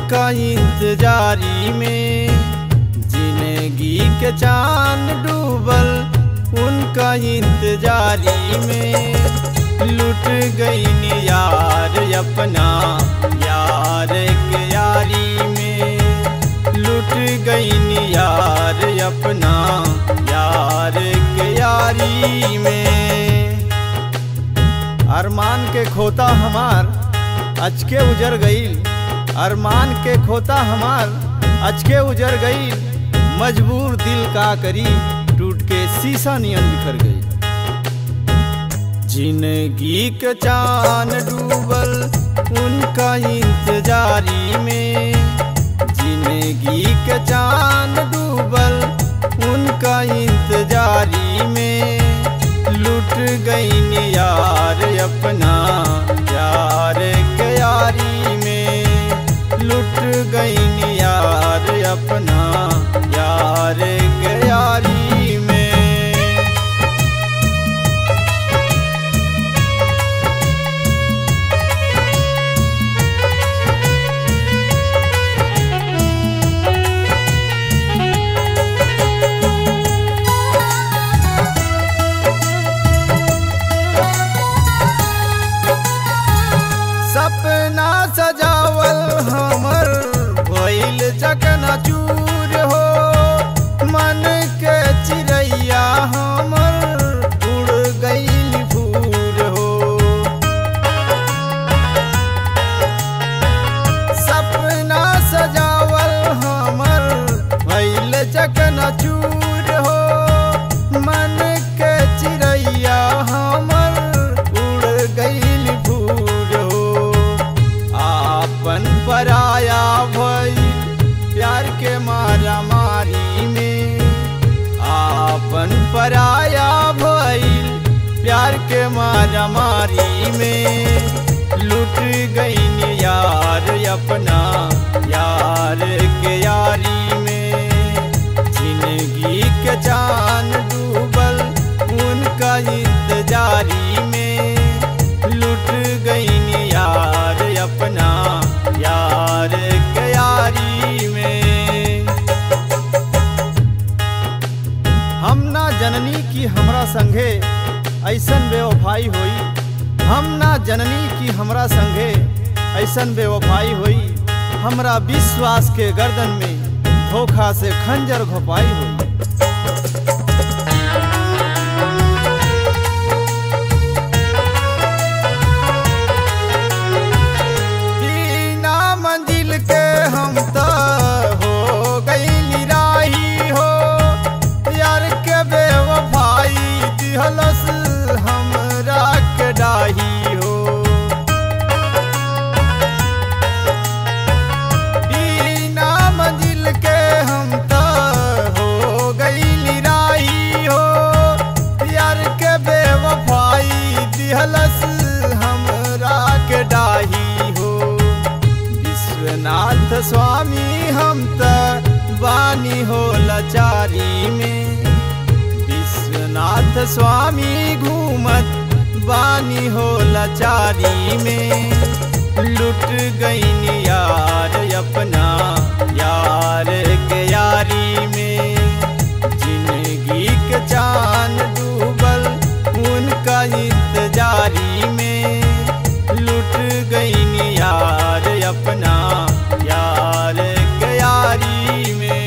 उनका इंतजारी में जिंदगी के चांद डूबल, उनका इंतजारी में लुट गई यार अपना, यार के यारी में लुट गई यार अपना, यार के यारी में। अरमान के खोता हमार अचके उजर गईल, अरमान के खोता हमार अचके उजर गईल, मजबूर दिल का करी टूट के शीशा नियन बिखर गई। जिंदगी के चांद डूबल उनका इंतजारी में, जिंदगी के चांद डूबल उनका इंतजारी में लुट गई यार अपना, यार के यारी में लुट गई यार अपना, यार के यारी में। सपना सजावल हमर भइल चकनाचूर हो, मन के चिड़ैया हमर उड़ गइल फूर हो। सपना सजावल हमर भइल चकनाचूर हो, मन के चिड़ैया हमर उड़ गइल फूर हो। आपन पराया भइल प्यार के मारा मारी में, आपन पराया भइल प्यार के मारा मारी में लुट गई यार अपना, यार के यारी में। जिंदगी के चांद डूबल उनका इंतजारी में लुट गई यार अपना, यार के यारी में। हम ना जननी की हमरा संगे ऐसन बेवफाई होई, हम ना जननी की हमरा संगे ऐसन बेवफाई होई। हमरा विश्वास के गर्दन में धोखा से खंजर घोपाई होई। हम तो हो गई राही हो, यार के बेवफाई दिहलस हमरा के डाही हो। बिना मंजिल के हम तो हो गई राही हो, यार के बेवफाई दिहलस हमरा के डाही हो। विश्वनाथ स्वामी हम त बानी हो लाचारी में, विश्वनाथ स्वामी घूमत बानी हो लाचारी में लुट गई यार अपना, यार के यारी में। जिंदगी के चांद डूबल उनका इंतजारी में लुट गई यार अपना, यार के यारी में।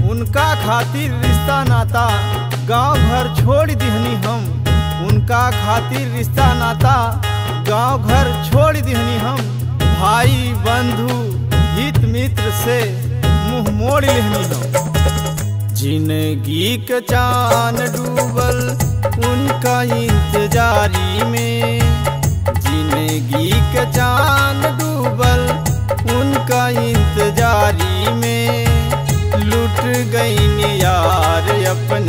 उनका खातिर रिश्ता नाता गांव घर छोड़ दिहनी हम, उनका खातिर रिश्ता नाता गांव घर छोड़ दिहनी हम। भाई बंधु हित मित्र से मुंह मोड़ लेहनी हम। जिंदगी के चांद डूबल उनका इंतजारी में, जिंदगी के चांद डूबल उनका इंतजारी में लुट गई यार अपना,